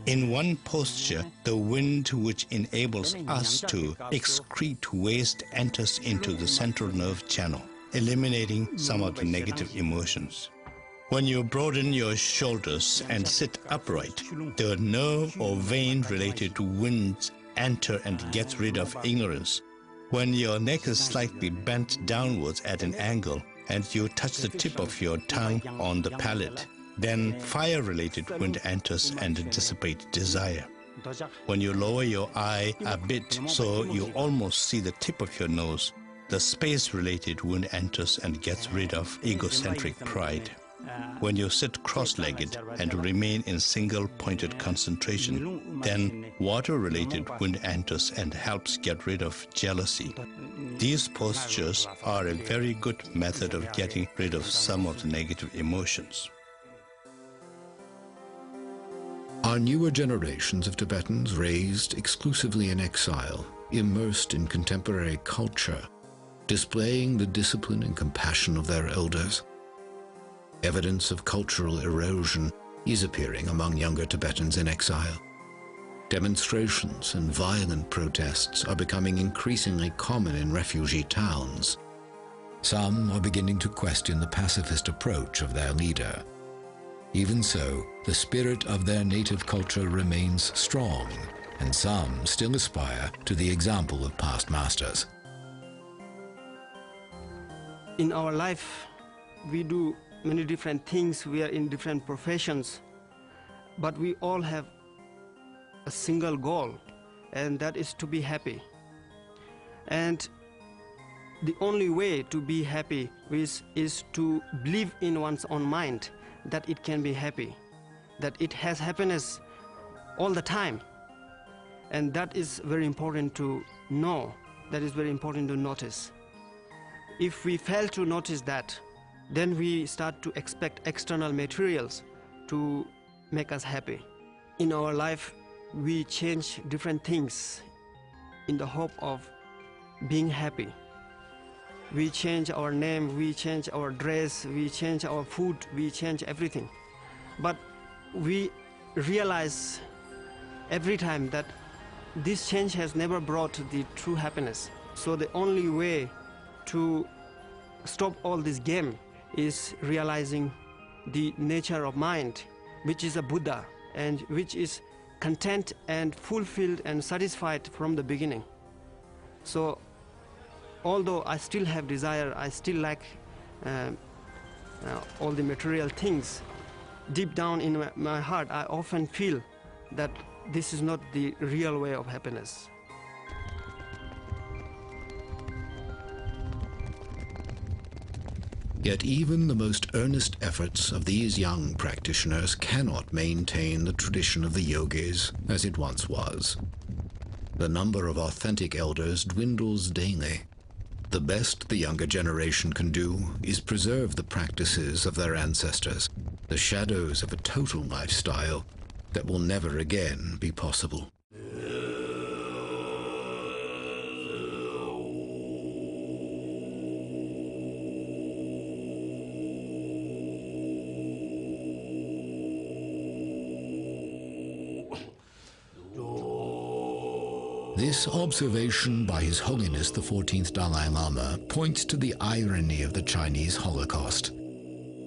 In one posture, the wind which enables us to excrete waste enters into the central nerve channel, eliminating some of the negative emotions. When you broaden your shoulders and sit upright, the nerve or vein-related winds enter and get rid of ignorance. When your neck is slightly bent downwards at an angle, and you touch the tip of your tongue on the palate, then fire-related wind enters and dissipates desire. When you lower your eye a bit so you almost see the tip of your nose, the space-related wind enters and gets rid of egocentric pride. When you sit cross-legged and remain in single-pointed concentration, then water-related wind enters and helps get rid of jealousy. These postures are a very good method of getting rid of some of the negative emotions. Are newer generations of Tibetans raised exclusively in exile, immersed in contemporary culture, displaying the discipline and compassion of their elders? Evidence of cultural erosion is appearing among younger Tibetans in exile. Demonstrations and violent protests are becoming increasingly common in refugee towns. Some are beginning to question the pacifist approach of their leader. Even so, the spirit of their native culture remains strong, and some still aspire to the example of past masters. In our life, we do many different things. We are in different professions, but we all have a single goal, and that is to be happy. And the only way to be happy is to believe in one's own mind that it can be happy. that it has happiness all the time. And that is very important to know, that is very important to notice. If we fail to notice that, then we start to expect external materials to make us happy. In our life, we change different things in the hope of being happy. We change our name, we change our dress, we change our food, we change everything. But we realize every time that this change has never brought the true happiness. So the only way to stop all this game is realizing the nature of mind, which is a Buddha, and which is content and fulfilled and satisfied from the beginning. So although I still have desire, I still like all the material things, deep down in my heart I often feel that this is not the real way of happiness. Yet even the most earnest efforts of these young practitioners cannot maintain the tradition of the yogis as it once was. The number of authentic elders dwindles daily. The best the younger generation can do is preserve the practices of their ancestors, the shadows of a total lifestyle that will never again be possible. This observation by His Holiness the 14th Dalai Lama points to the irony of the Chinese Holocaust.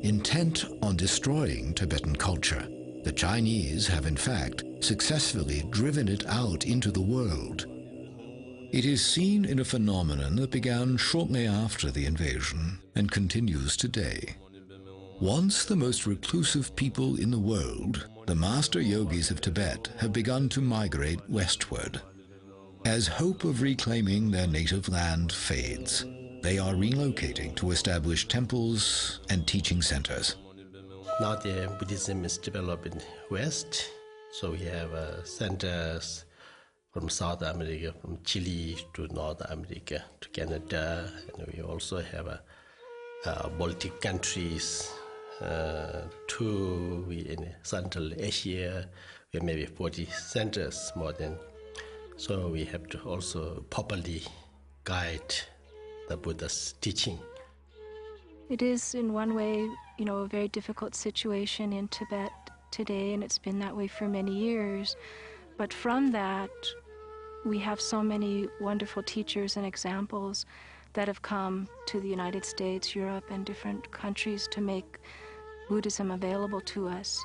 Intent on destroying Tibetan culture, the Chinese have in fact successfully driven it out into the world. It is seen in a phenomenon that began shortly after the invasion and continues today. Once the most reclusive people in the world, the master yogis of Tibet have begun to migrate westward. As hope of reclaiming their native land fades, they are relocating to establish temples and teaching centers. Now the Buddhism is developing west, so we have centers from South America, from Chile to North America to Canada, and we also have Baltic countries, in Central Asia, we have maybe 40 centers more than. So we have to also properly guide the Buddha's teaching. It is in one way, a very difficult situation in Tibet today, and it's been that way for many years. But from that, we have so many wonderful teachers and examples that have come to the United States, Europe, and different countries to make Buddhism available to us.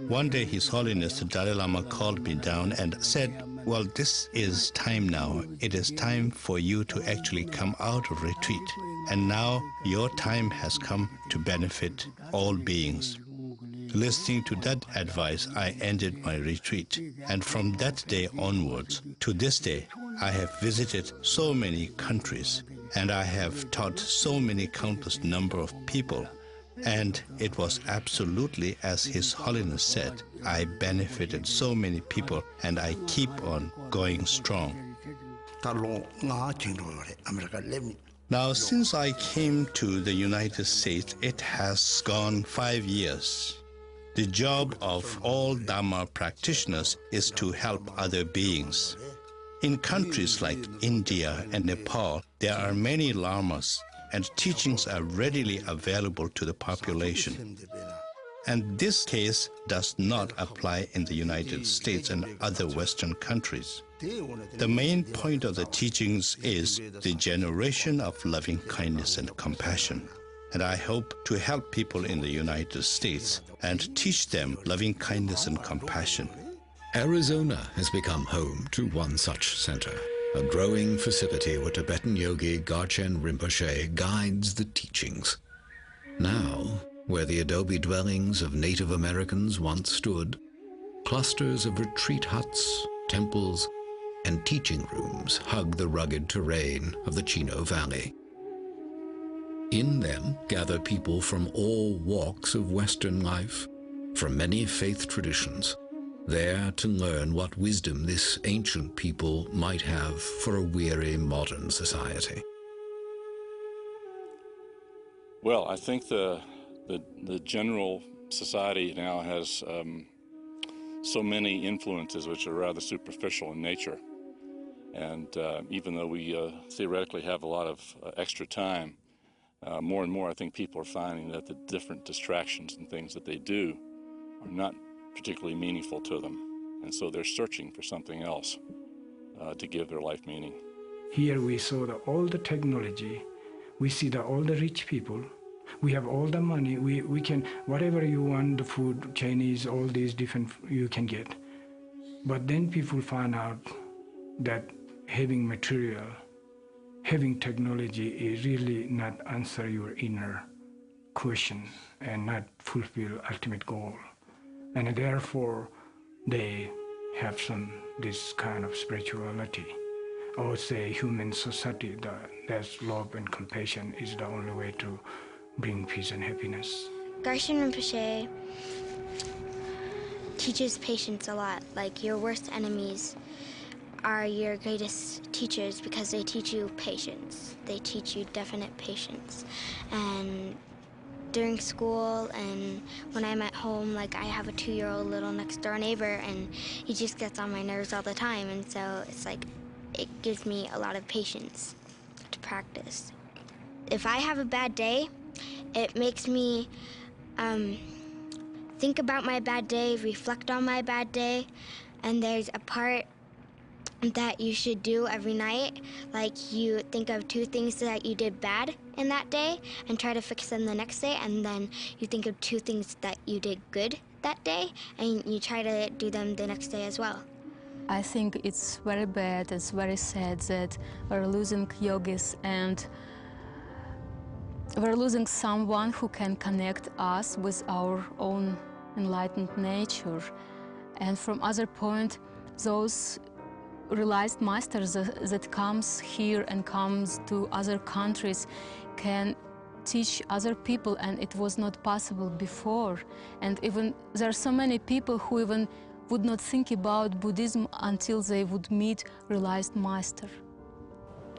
One day His Holiness the Dalai Lama called me down and said, well, this is time now. It is time for you to actually come out of retreat. And now your time has come to benefit all beings. Listening to that advice, I ended my retreat. And from that day onwards, to this day, I have visited so many countries, and I have taught so many countless number of people. And it was absolutely as His Holiness said. I benefited so many people, and I keep on going strong. Now, since I came to the United States, it has gone 5 years. The job of all Dharma practitioners is to help other beings. In countries like India and Nepal, there are many lamas, and teachings are readily available to the population. And this case does not apply in the United States and other Western countries. The main point of the teachings is the generation of loving kindness and compassion. And I hope to help people in the United States and teach them loving kindness and compassion. Arizona has become home to one such center, a growing facility where Tibetan yogi Garchen Rinpoche guides the teachings. Now, where the adobe dwellings of Native Americans once stood, clusters of retreat huts, temples, and teaching rooms hug the rugged terrain of the Chino Valley. In them gather people from all walks of Western life, from many faith traditions, there to learn what wisdom this ancient people might have for a weary modern society. Well, I think the general society now has so many influences which are rather superficial in nature. And even though we theoretically have a lot of extra time, more and more I think people are finding that the different distractions and things that they do are not particularly meaningful to them. And so they're searching for something else to give their life meaning. Here we saw all the technology. We see all the rich people. We have all the money. We can, whatever you want, the food, Chinese, all these different, you can get. But then people find out that having material, having technology is really not answer your inner question and not fulfill ultimate goal. And therefore, they have this kind of spirituality. I would say human society, there's love and compassion is the only way to bring peace and happiness. Garshin Rinpoche teaches patience a lot. Like, your worst enemies are your greatest teachers because they teach you patience. They teach you definite patience. And during school and when I'm at home, like, I have a 2-year-old little next door neighbor and he just gets on my nerves all the time. And so it's like, it gives me a lot of patience to practice. If I have a bad day, it makes me think about my bad day, reflect on my bad day, and there's a part that you should do every night. Like, you think of 2 things that you did bad in that day and try to fix them the next day, and then you think of 2 things that you did good that day and you try to do them the next day as well. I think it's very bad, it's very sad that we're losing yogis and we're losing someone who can connect us with our own enlightened nature. And from other point, those realized masters that comes here and comes to other countries can teach other people, and it was not possible before. And even there are so many people who even would not think about Buddhism until they would meet realized master.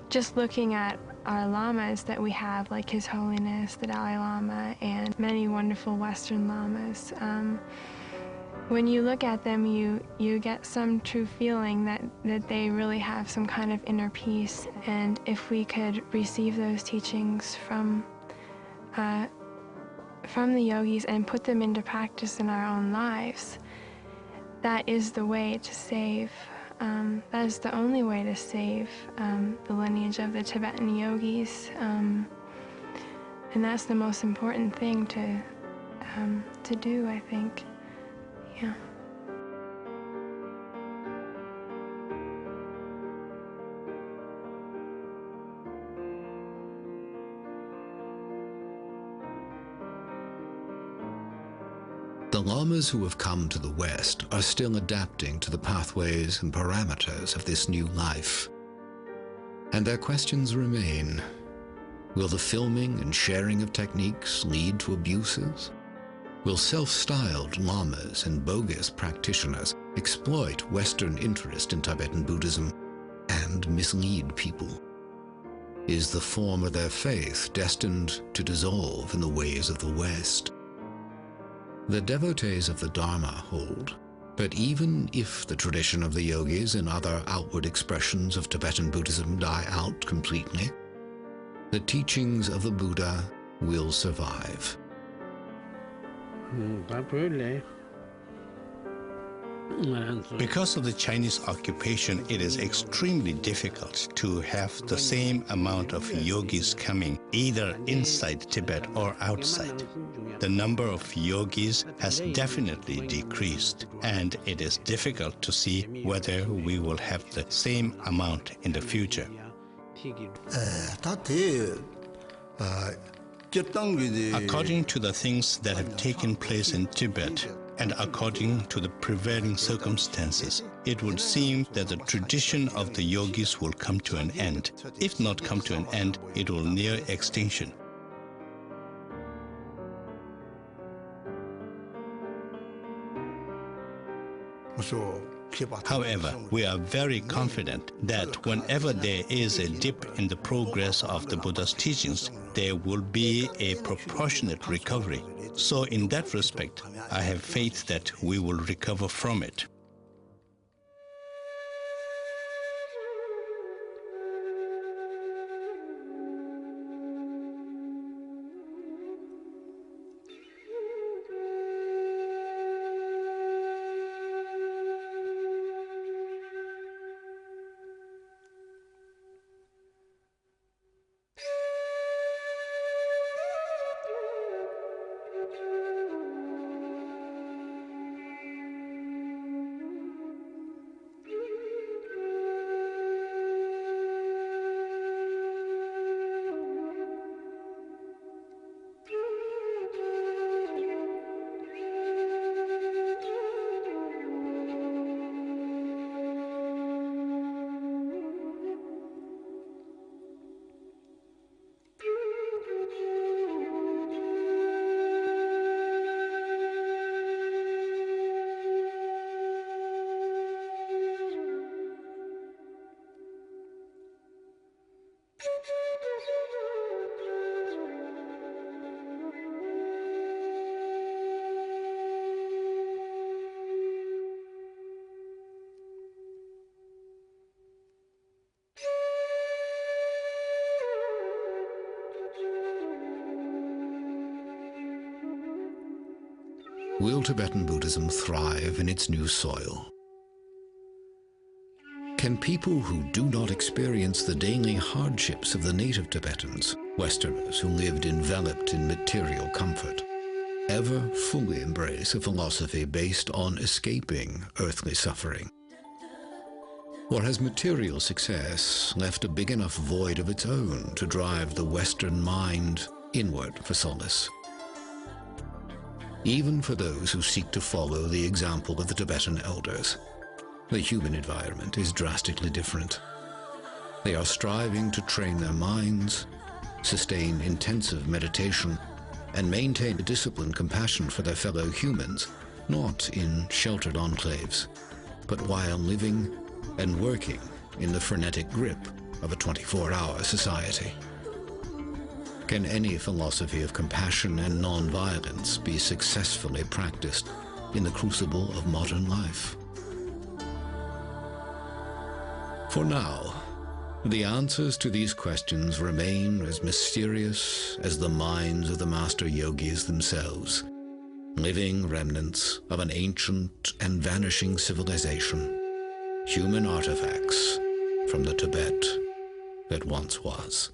Just looking at our lamas that we have, like His Holiness, the Dalai Lama, and many wonderful Western lamas, when you look at them, you get some true feeling that they really have some kind of inner peace. And if we could receive those teachings from the yogis and put them into practice in our own lives, that is the way to save. That is the only way to save the lineage of the Tibetan yogis. And that's the most important thing to do, I think. Yeah. The lamas who have come to the West are still adapting to the pathways and parameters of this new life. And their questions remain. Will the filming and sharing of techniques lead to abuses? Will self-styled lamas and bogus practitioners exploit Western interest in Tibetan Buddhism and mislead people? Is the form of their faith destined to dissolve in the ways of the West? The devotees of the Dharma hold, but even if the tradition of the yogis and other outward expressions of Tibetan Buddhism die out completely, the teachings of the Buddha will survive. Because of the Chinese occupation, it is extremely difficult to have the same amount of yogis coming either inside Tibet or outside. The number of yogis has definitely decreased, and it is difficult to see whether we will have the same amount in the future. According to the things that have taken place in Tibet, and according to the prevailing circumstances, it would seem that the tradition of the yogis will come to an end. If not come to an end, it will near extinction. However, we are very confident that whenever there is a dip in the progress of the Buddha's teachings, there will be a proportionate recovery. So in that respect, I have faith that we will recover from it. Will Tibetan Buddhism thrive in its new soil? Can people who do not experience the daily hardships of the native Tibetans, Westerners who lived enveloped in material comfort, ever fully embrace a philosophy based on escaping earthly suffering? Or has material success left a big enough void of its own to drive the Western mind inward for solace? Even for those who seek to follow the example of the Tibetan elders, the human environment is drastically different. They are striving to train their minds, sustain intensive meditation, and maintain a disciplined compassion for their fellow humans, not in sheltered enclaves, but while living and working in the frenetic grip of a 24-hour society. Can any philosophy of compassion and non-violence be successfully practiced in the crucible of modern life? For now, the answers to these questions remain as mysterious as the minds of the master yogis themselves, living remnants of an ancient and vanishing civilization, human artifacts from the Tibet that once was.